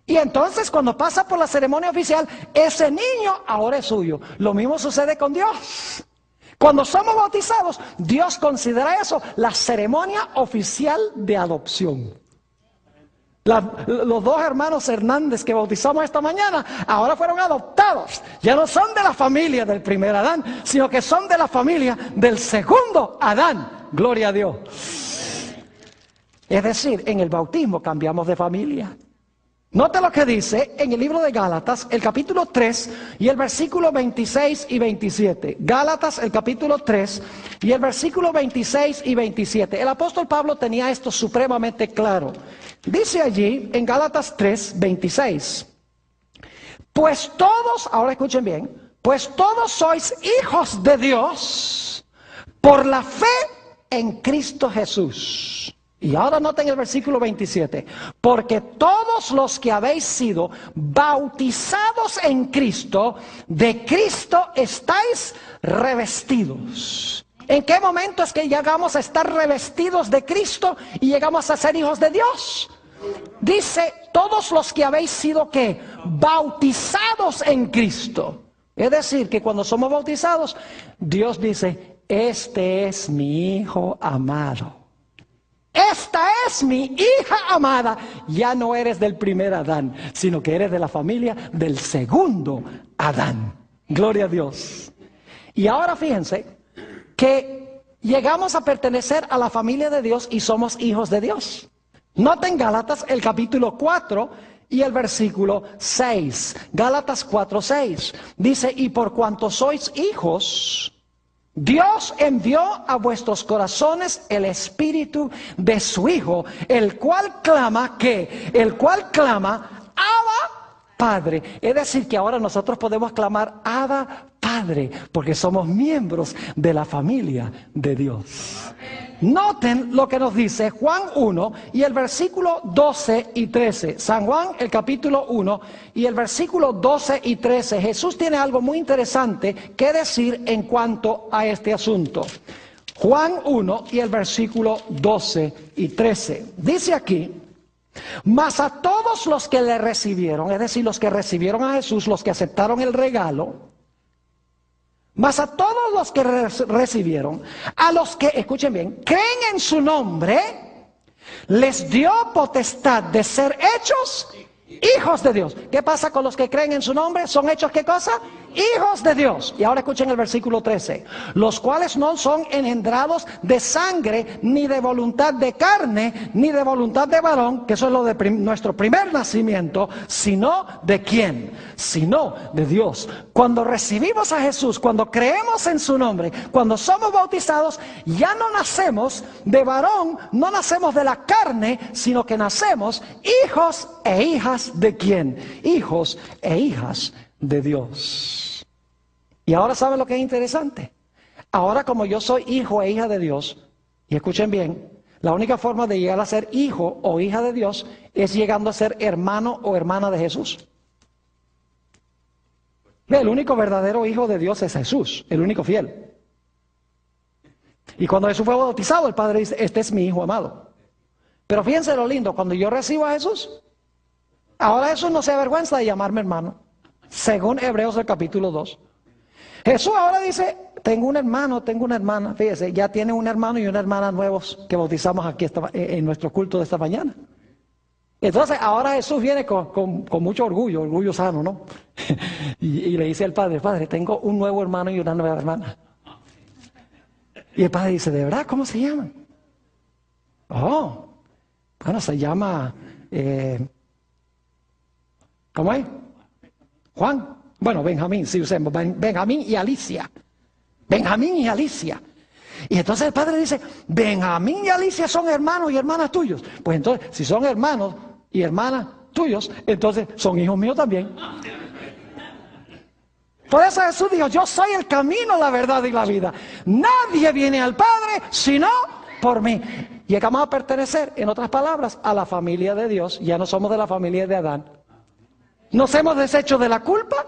Y entonces cuando pasa por la ceremonia oficial, ese niño ahora es suyo. Lo mismo sucede con Dios. Cuando somos bautizados, Dios considera eso la ceremonia oficial de adopción. Los dos hermanos Hernández que bautizamos esta mañana, ahora fueron adoptados. Ya no son de la familia del primer Adán, sino que son de la familia del segundo Adán. Gloria a Dios. Es decir, en el bautismo cambiamos de familia. Note lo que dice en el libro de Gálatas, el capítulo 3 y el versículo 26 y 27. Gálatas, el capítulo 3 y el versículo 26 y 27. El apóstol Pablo tenía esto supremamente claro. Dice allí en Gálatas 3, 26. Pues todos, ahora escuchen bien, pues todos sois hijos de Dios por la fe en Cristo Jesús. Y ahora noten el versículo 27. Porque todos los que habéis sido bautizados en Cristo, de Cristo estáis revestidos. ¿En qué momento es que llegamos a estar revestidos de Cristo y llegamos a ser hijos de Dios? Dice, todos los que habéis sido, ¿qué? Bautizados en Cristo. Es decir, que cuando somos bautizados, Dios dice, este es mi Hijo amado. Esta es mi hija amada. Ya no eres del primer Adán, sino que eres de la familia del segundo Adán. Gloria a Dios. Y ahora fíjense que llegamos a pertenecer a la familia de Dios y somos hijos de Dios. Noten Gálatas el capítulo 4 y el versículo 6. Gálatas 4, 6. Dice, y por cuanto sois hijos, Dios envió a vuestros corazones el espíritu de su Hijo, el cual clama, ¿qué? El cual clama, Abba, Padre. Es decir, que ahora nosotros podemos clamar, Abba, Padre, porque somos miembros de la familia de Dios. Noten lo que nos dice Juan 1 y el versículo 12 y 13. San Juan, el capítulo 1 y el versículo 12 y 13. Jesús tiene algo muy interesante que decir en cuanto a este asunto. Juan 1 y el versículo 12 y 13. Dice aquí, mas a todos los que le recibieron, es decir, los que recibieron a Jesús, los que aceptaron el regalo, mas a todos los que recibieron, a los que, escuchen bien, creen en su nombre, les dio potestad de ser hechos hijos de Dios. ¿Qué pasa con los que creen en su nombre? ¿Son hechos qué cosa? Hijos de Dios. Y ahora escuchen el versículo 13. Los cuales no son engendrados de sangre, ni de voluntad de carne, ni de voluntad de varón, que eso es lo de nuestro primer nacimiento, sino de ¿quién? Sino de Dios. Cuando recibimos a Jesús, cuando creemos en su nombre, cuando somos bautizados, ya no nacemos de varón, no nacemos de la carne, sino que nacemos hijos e hijas de quién? Hijos e hijas de Dios. Y ahora ¿saben lo que es interesante? Ahora como yo soy hijo e hija de Dios, y escuchen bien, la única forma de llegar a ser hijo o hija de Dios es llegando a ser hermano o hermana de Jesús. El único verdadero hijo de Dios es Jesús, el único fiel. Y cuando Jesús fue bautizado, el Padre dice, este es mi hijo amado. Pero fíjense lo lindo, cuando yo recibo a Jesús, ahora Jesús no se avergüenza de llamarme hermano, según Hebreos el capítulo 2. Jesús ahora dice, tengo un hermano, tengo una hermana. Fíjese, ya tiene un hermano y una hermana nuevos que bautizamos aquí en nuestro culto de esta mañana. Entonces ahora Jesús viene con mucho orgullo, orgullo sano, ¿no? y le dice al Padre, Padre, tengo un nuevo hermano y una nueva hermana. Y el Padre dice, ¿de verdad? ¿Cómo se llaman? Oh, bueno, se llama... ¿cómo es? Juan. Bueno, Benjamín, si usemos, Benjamín y Alicia. Benjamín y Alicia. Y entonces el padre dice, Benjamín y Alicia son hermanos y hermanas tuyos. Pues entonces, si son hermanos y hermanas tuyos, entonces son hijos míos también. Por eso Jesús dijo, yo soy el camino, la verdad y la vida. Nadie viene al Padre sino por mí. Llegamos a pertenecer, en otras palabras, a la familia de Dios. Ya no somos de la familia de Adán. Nos hemos deshecho de la culpa,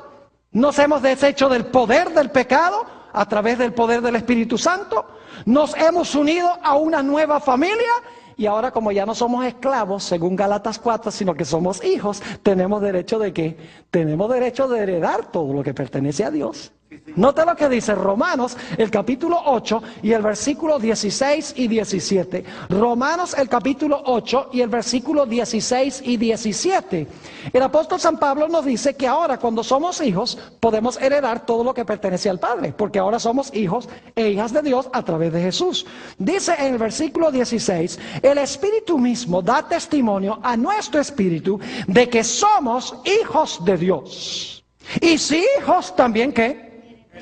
nos hemos deshecho del poder del pecado a través del poder del Espíritu Santo. Nos hemos unido a una nueva familia. Y ahora, como ya no somos esclavos, según Gálatas 4, sino que somos hijos, tenemos derecho ¿de qué? Tenemos derecho de heredar todo lo que pertenece a Dios. Note lo que dice Romanos, el capítulo 8 y el versículo 16 y 17. Romanos, el capítulo 8 y el versículo 16 y 17. El apóstol San Pablo nos dice que ahora, cuando somos hijos, podemos heredar todo lo que pertenece al Padre, porque ahora somos hijos e hijas de Dios a través de Jesús. Dice en el versículo 16, el Espíritu mismo da testimonio a nuestro espíritu de que somos hijos de Dios. Y si hijos, también ¿qué?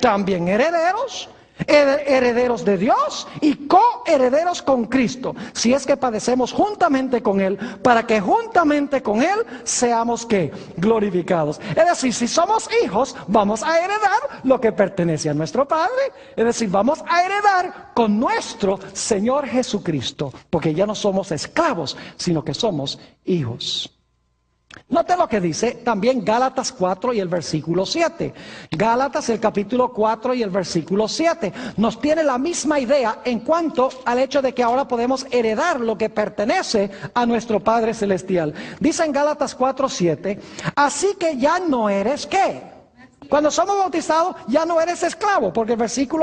También herederos, herederos de Dios y coherederos con Cristo, si es que padecemos juntamente con Él, para que juntamente con Él seamos ¿qué? Glorificados. Es decir, si somos hijos, vamos a heredar lo que pertenece a nuestro Padre, es decir, vamos a heredar con nuestro Señor Jesucristo, porque ya no somos esclavos, sino que somos hijos. Note lo que dice también Gálatas 4 y el versículo 7. Gálatas, el capítulo 4 y el versículo 7. Nos tiene la misma idea en cuanto al hecho de que ahora podemos heredar lo que pertenece a nuestro Padre Celestial. Dice en Gálatas 4, 7, así que ya no eres ¿qué? Cuando somos bautizados ya no eres esclavo, porque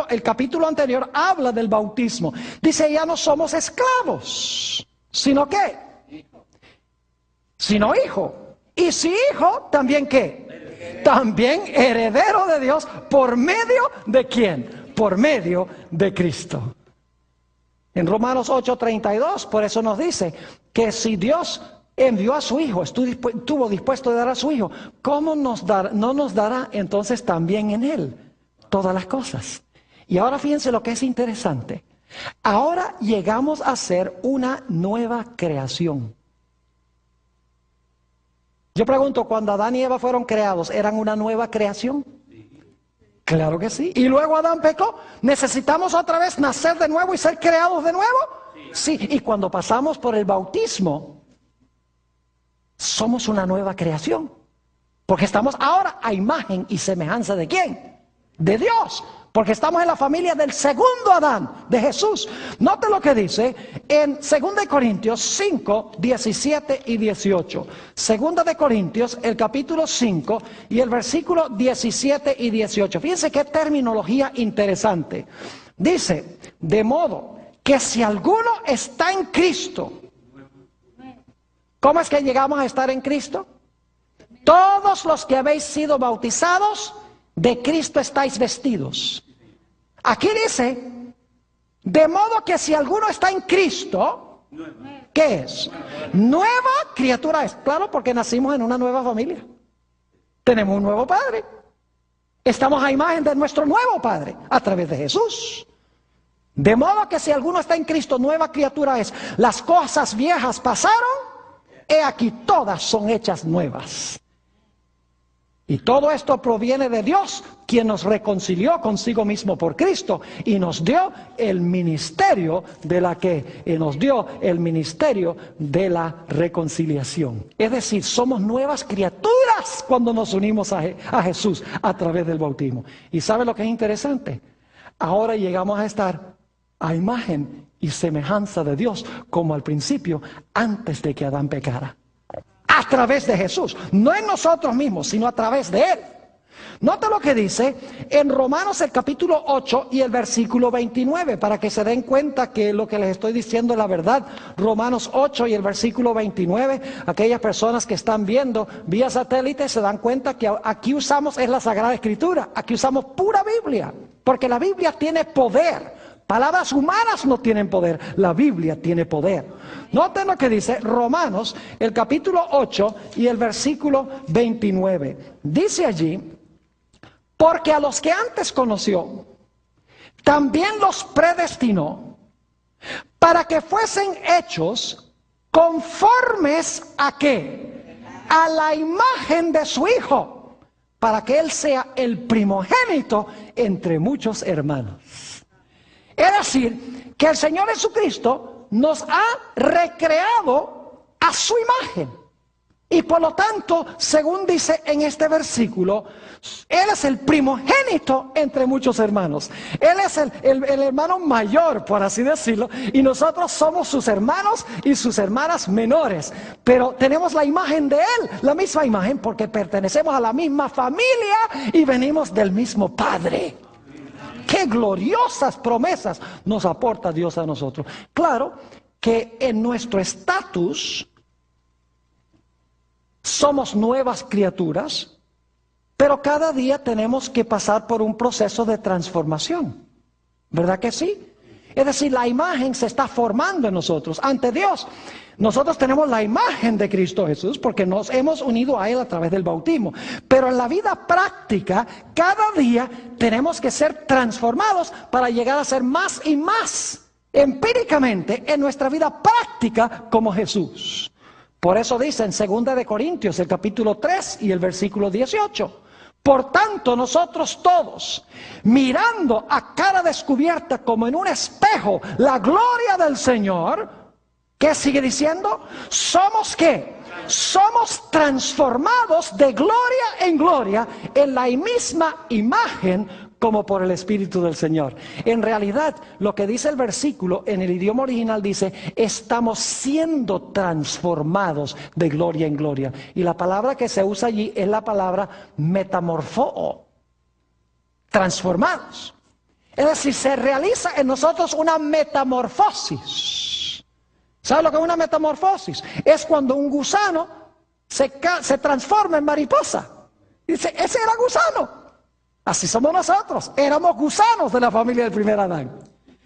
el capítulo anterior habla del bautismo. Dice, ya no somos esclavos, sino ¿qué? Sino hijo. Y si hijo, ¿también qué? También heredero de Dios. ¿Por medio de quién? Por medio de Cristo. En Romanos 8:32, por eso nos dice que si Dios envió a su hijo, estuvo dispuesto a dar a su hijo, ¿cómo no nos dará entonces también en él todas las cosas? Y ahora fíjense lo que es interesante. Ahora llegamos a ser una nueva creación. Yo pregunto, cuando Adán y Eva fueron creados, ¿eran una nueva creación? Claro que sí. Y luego Adán pecó. ¿Necesitamos otra vez nacer de nuevo y ser creados de nuevo? Sí. Y cuando pasamos por el bautismo, somos una nueva creación. Porque estamos ahora a imagen y semejanza ¿de quién? De Dios. Porque estamos en la familia del segundo Adán, de Jesús. Note lo que dice en 2 Corintios 5, 17 y 18. 2 Corintios, el capítulo 5 y el versículo 17 y 18. Fíjense qué terminología interesante. Dice, de modo que si alguno está en Cristo, ¿cómo es que llegamos a estar en Cristo? Todos los que habéis sido bautizados, de Cristo estáis vestidos. Aquí dice, de modo que si alguno está en Cristo, ¿qué es? Nueva criatura es. Claro, porque nacimos en una nueva familia. Tenemos un nuevo Padre. Estamos a imagen de nuestro nuevo Padre, a través de Jesús. De modo que si alguno está en Cristo, nueva criatura es. Las cosas viejas pasaron, he aquí todas son hechas nuevas. Y todo esto proviene de Dios, quien nos reconcilió consigo mismo por Cristo y nos dio el ministerio de el ministerio de la reconciliación. Es decir, somos nuevas criaturas cuando nos unimos a Jesús a través del bautismo. ¿Y sabe lo que es interesante? Ahora llegamos a estar a imagen y semejanza de Dios como al principio, antes de que Adán pecara. A través de Jesús, no en nosotros mismos, sino a través de Él. Nota lo que dice en Romanos el capítulo 8 y el versículo 29, para que se den cuenta que lo que les estoy diciendo es la verdad. Romanos 8 y el versículo 29, aquellas personas que están viendo vía satélite se dan cuenta que aquí usamos es la Sagrada Escritura, aquí usamos pura Biblia, porque la Biblia tiene poder. Palabras humanas no tienen poder, la Biblia tiene poder. Noten lo que dice Romanos, el capítulo 8 y el versículo 29. Dice allí, Porque a los que antes conoció, también los predestinó para que fuesen hechos conformes ¿a qué? A la imagen de su Hijo, para que Él sea el primogénito entre muchos hermanos. Es decir, que el Señor Jesucristo nos ha recreado a su imagen. Y por lo tanto, según dice en este versículo, Él es el primogénito entre muchos hermanos. Él es el hermano mayor, por así decirlo, y nosotros somos sus hermanos y sus hermanas menores. Pero tenemos la imagen de Él, la misma imagen, porque pertenecemos a la misma familia y venimos del mismo Padre. ¡Qué gloriosas promesas nos aporta Dios a nosotros! Claro que en nuestro estatus somos nuevas criaturas, pero cada día tenemos que pasar por un proceso de transformación. ¿Verdad que sí? Es decir, la imagen se está formando en nosotros. Ante Dios, nosotros tenemos la imagen de Cristo Jesús porque nos hemos unido a Él a través del bautismo. Pero en la vida práctica, cada día tenemos que ser transformados para llegar a ser más y más empíricamente en nuestra vida práctica como Jesús. Por eso dice en 2 de Corintios, el capítulo 3 y el versículo 18. Por tanto, nosotros todos, mirando a cara descubierta como en un espejo la gloria del Señor, ¿qué sigue diciendo? ¿Somos qué? Somos transformados de gloria en gloria en la misma imagen como por el Espíritu del Señor. En realidad, lo que dice el versículo en el idioma original dice, estamos siendo transformados de gloria en gloria. Y la palabra que se usa allí es la palabra metamorfoo, transformados. Es decir, se realiza en nosotros una metamorfosis. ¿Sabe lo que es una metamorfosis? Es cuando un gusano se transforma en mariposa. Dice, ese era gusano. Así somos nosotros, éramos gusanos de la familia del primer Adán.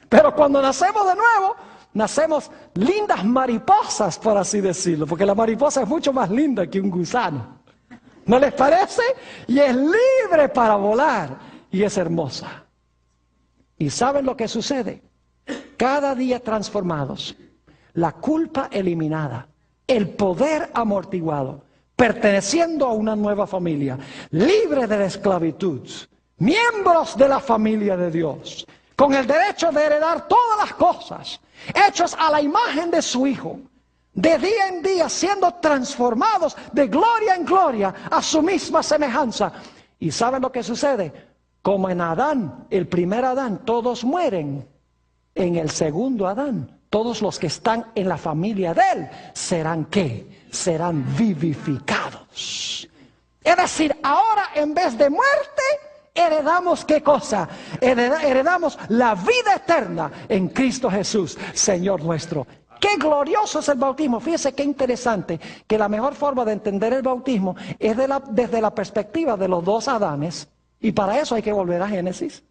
Pero cuando nacemos de nuevo, nacemos lindas mariposas, por así decirlo, porque la mariposa es mucho más linda que un gusano. ¿No les parece? Y es libre para volar y es hermosa. ¿Y saben lo que sucede? Cada día transformados, la culpa eliminada, el poder amortiguado, perteneciendo a una nueva familia, libre de la esclavitud, miembros de la familia de Dios, con el derecho de heredar todas las cosas, hechos a la imagen de su Hijo, de día en día siendo transformados de gloria en gloria a su misma semejanza. ¿Y saben lo que sucede? Como en Adán, el primer Adán, todos mueren. En el segundo Adán, todos los que están en la familia de Él, ¿serán qué? Serán vivificados. Es decir, ahora en vez de muerte, heredamos ¿qué cosa? Heredamos la vida eterna en Cristo Jesús, Señor nuestro. ¡Qué glorioso es el bautismo! Fíjese qué interesante, que la mejor forma de entender el bautismo es desde la perspectiva de los dos Adanes. Y para eso hay que volver a Génesis.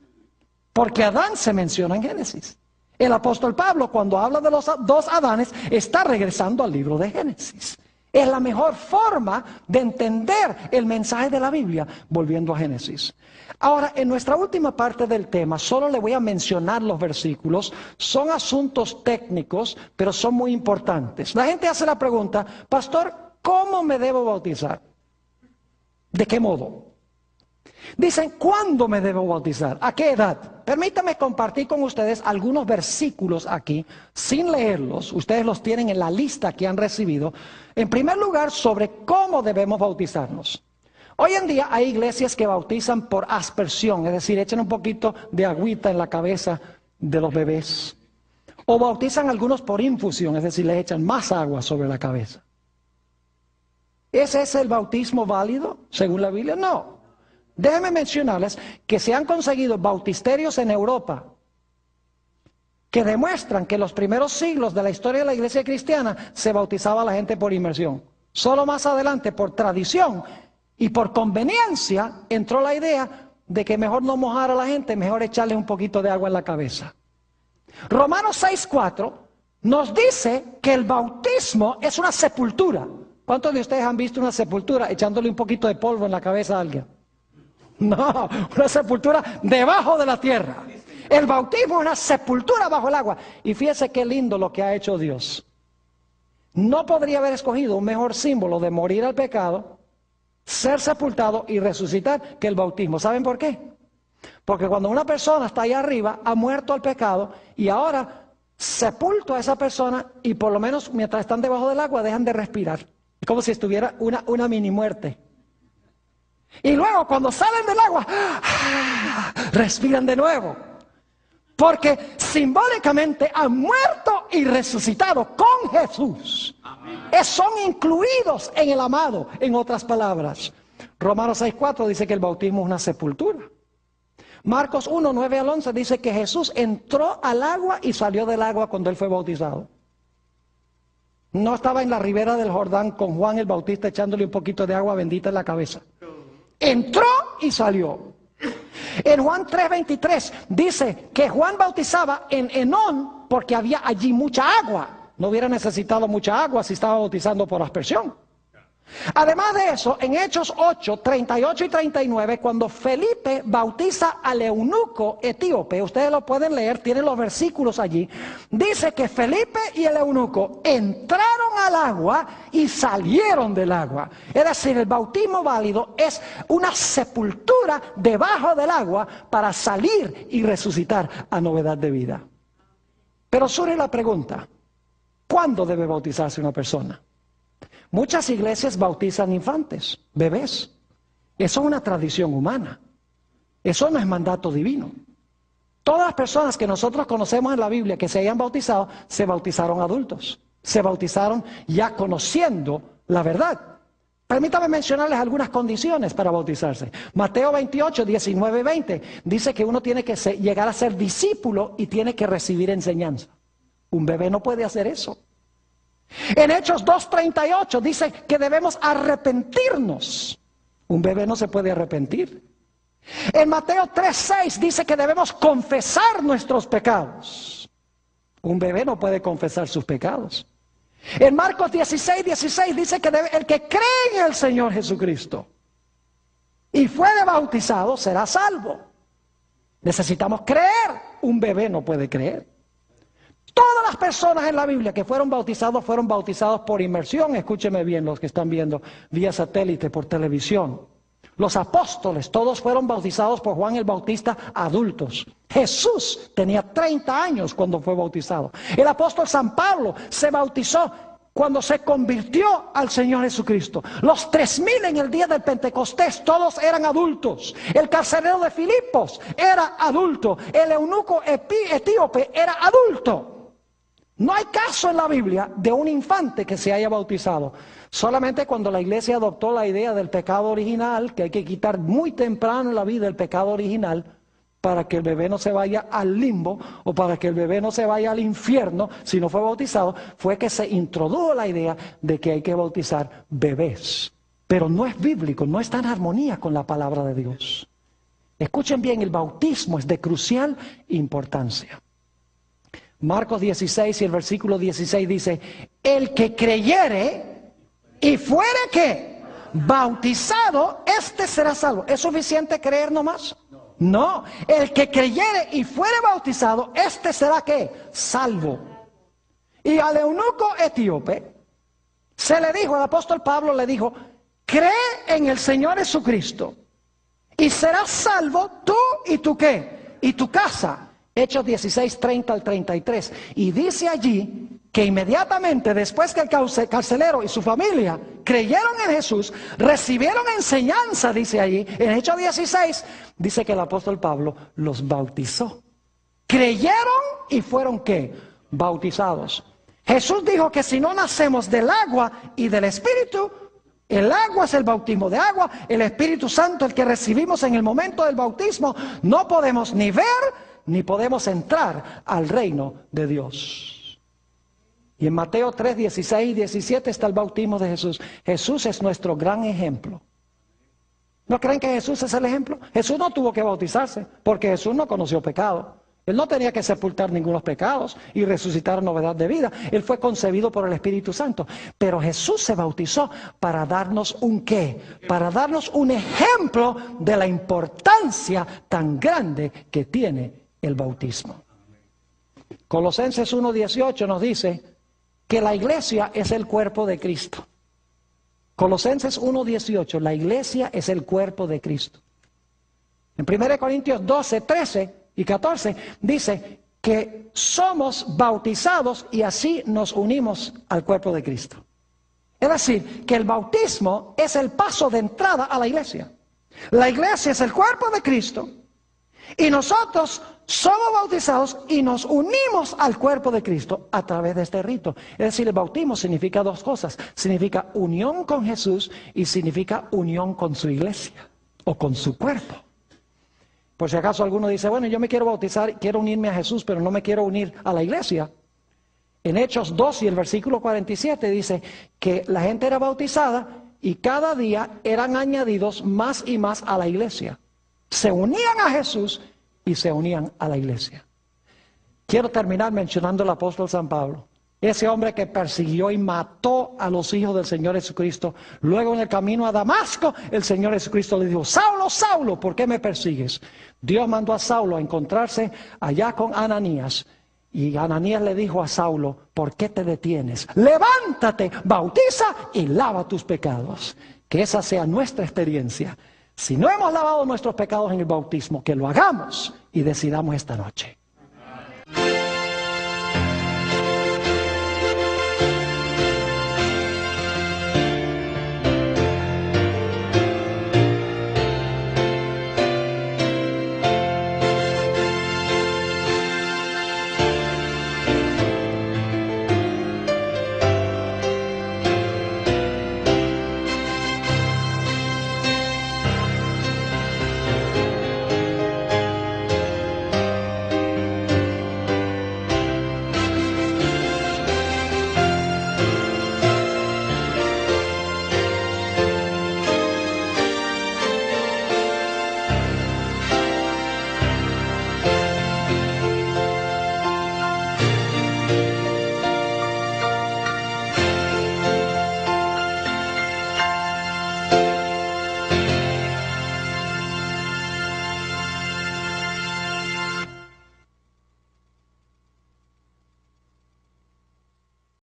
Porque Adán se menciona en Génesis. El apóstol Pablo, cuando habla de los dos Adanes, está regresando al libro de Génesis. Es la mejor forma de entender el mensaje de la Biblia, volviendo a Génesis. Ahora, en nuestra última parte del tema, solo le voy a mencionar los versículos. Son asuntos técnicos, pero son muy importantes. La gente hace la pregunta, pastor, ¿cómo me debo bautizar? ¿De qué modo? Dicen, ¿cuándo me debo bautizar? ¿A qué edad? Permítame compartir con ustedes algunos versículos aquí, sin leerlos. Ustedes los tienen en la lista que han recibido. En primer lugar, sobre cómo debemos bautizarnos. Hoy en día hay iglesias que bautizan por aspersión, es decir, echan un poquito de agüita en la cabeza de los bebés. O bautizan algunos por infusión, es decir, le echan más agua sobre la cabeza. ¿Ese es el bautismo válido, según la Biblia? No. Déjenme mencionarles que se han conseguido bautisterios en Europa que demuestran que en los primeros siglos de la historia de la iglesia cristiana se bautizaba a la gente por inmersión. Solo más adelante, por tradición y por conveniencia, entró la idea de que mejor no mojar a la gente, mejor echarle un poquito de agua en la cabeza. Romanos 6:4 nos dice que el bautismo es una sepultura. ¿Cuántos de ustedes han visto una sepultura echándole un poquito de polvo en la cabeza a alguien? No, una sepultura debajo de la tierra. El bautismo es una sepultura bajo el agua. Y fíjese qué lindo lo que ha hecho Dios. No podría haber escogido un mejor símbolo de morir al pecado, ser sepultado y resucitar que el bautismo. ¿Saben por qué? Porque cuando una persona está allá arriba, ha muerto al pecado y ahora sepulto a esa persona y por lo menos mientras están debajo del agua dejan de respirar. Es como si estuviera una mini muerte. Y luego cuando salen del agua, respiran de nuevo. Porque simbólicamente han muerto y resucitado con Jesús. Son incluidos en el amado, en otras palabras. Romanos 6:4 dice que el bautismo es una sepultura. Marcos 1:9-11 dice que Jesús entró al agua y salió del agua cuando él fue bautizado. No estaba en la ribera del Jordán con Juan el Bautista echándole un poquito de agua bendita en la cabeza. Entró y salió. En Juan 3:23 dice que Juan bautizaba en Enón porque había allí mucha agua. No hubiera necesitado mucha agua si estaba bautizando por aspersión. Además de eso, en Hechos 8:38 y 39, cuando Felipe bautiza al eunuco etíope, ustedes lo pueden leer, tienen los versículos allí, dice que Felipe y el eunuco entraron al agua y salieron del agua. Es decir, el bautismo válido es una sepultura debajo del agua para salir y resucitar a novedad de vida. Pero surge la pregunta, ¿cuándo debe bautizarse una persona? Muchas iglesias bautizan infantes, bebés. Eso es una tradición humana. Eso no es mandato divino. Todas las personas que nosotros conocemos en la Biblia que se hayan bautizado, se bautizaron adultos. Se bautizaron ya conociendo la verdad. Permítame mencionarles algunas condiciones para bautizarse. Mateo 28, 19 y 20 dice que uno tiene que llegar a ser discípulo y tiene que recibir enseñanza. Un bebé no puede hacer eso. En Hechos 2:38 dice que debemos arrepentirnos. Un bebé no se puede arrepentir. En Mateo 3:6 dice que debemos confesar nuestros pecados. Un bebé no puede confesar sus pecados. En Marcos 16:16 dice que el que cree en el Señor Jesucristo y fuere bautizado será salvo. Necesitamos creer. Un bebé no puede creer. Todas las personas en la Biblia que fueron bautizados por inmersión. Escúcheme bien los que están viendo vía satélite, por televisión. Los apóstoles, todos fueron bautizados por Juan el Bautista adultos. Jesús tenía 30 años cuando fue bautizado. El apóstol San Pablo se bautizó cuando se convirtió al Señor Jesucristo. Los 3,000 en el día del Pentecostés, todos eran adultos. El carcelero de Filipos era adulto. El eunuco etíope era adulto. No hay caso en la Biblia de un infante que se haya bautizado. Solamente cuando la iglesia adoptó la idea del pecado original, que hay que quitar muy temprano en la vida el pecado original, para que el bebé no se vaya al limbo, o para que el bebé no se vaya al infierno, si no fue bautizado, fue que se introdujo la idea de que hay que bautizar bebés. Pero no es bíblico, no está en armonía con la palabra de Dios. Escuchen bien, el bautismo es de crucial importancia. Marcos 16 y el versículo 16 dice, el que creyere y fuere ¿qué? Bautizado, este será salvo. ¿Es suficiente creer nomás? No, el que creyere y fuere bautizado, este será ¿qué? Salvo. Y al eunuco etíope se le dijo, el apóstol Pablo le dijo, cree en el Señor Jesucristo y serás salvo tú y tu ¿qué? Y tu casa. Hechos 16, 30 al 33. Y dice allí que inmediatamente después que el carcelero y su familia creyeron en Jesús, recibieron enseñanza, dice allí, en Hechos 16, dice que el apóstol Pablo los bautizó. Creyeron y fueron ¿qué? Bautizados. Jesús dijo que si no nacemos del agua y del Espíritu, el agua es el bautismo de agua, el Espíritu Santo el que recibimos en el momento del bautismo, no podemos ni ver ni podemos entrar al reino de Dios. Y en Mateo 3, 16 y 17 está el bautismo de Jesús. Jesús es nuestro gran ejemplo. ¿No creen que Jesús es el ejemplo? Jesús no tuvo que bautizarse porque Jesús no conoció pecado. Él no tenía que sepultar ningunos pecados y resucitar novedad de vida. Él fue concebido por el Espíritu Santo. Pero Jesús se bautizó para darnos un qué, para darnos un ejemplo de la importancia tan grande que tiene el bautismo. Colosenses 1:18 nos dice que la iglesia es el cuerpo de Cristo. Colosenses 1:18, la iglesia es el cuerpo de Cristo. En 1 Corintios 12, 13 y 14 dice que somos bautizados y así nos unimos al cuerpo de Cristo. Es decir, que el bautismo es el paso de entrada a la iglesia. La iglesia es el cuerpo de Cristo y nosotros somos bautizados y nos unimos al cuerpo de Cristo a través de este rito. Es decir, el bautismo significa dos cosas. Significa unión con Jesús y significa unión con su iglesia o con su cuerpo. Por si acaso alguno dice, bueno, yo me quiero bautizar, quiero unirme a Jesús, pero no me quiero unir a la iglesia. En Hechos 2 y el versículo 47 dice que la gente era bautizada y cada día eran añadidos más y más a la iglesia. Se unían a Jesús y se unían a la iglesia. Quiero terminar mencionando al apóstol San Pablo. Ese hombre que persiguió y mató a los hijos del Señor Jesucristo. Luego en el camino a Damasco, el Señor Jesucristo le dijo, Saulo, Saulo, ¿por qué me persigues? Dios mandó a Saulo a encontrarse allá con Ananías. Y Ananías le dijo a Saulo, ¿por qué te detienes? Levántate, bautiza y lava tus pecados. Que esa sea nuestra experiencia. Si no hemos lavado nuestros pecados en el bautismo, que lo hagamos y decidamos esta noche.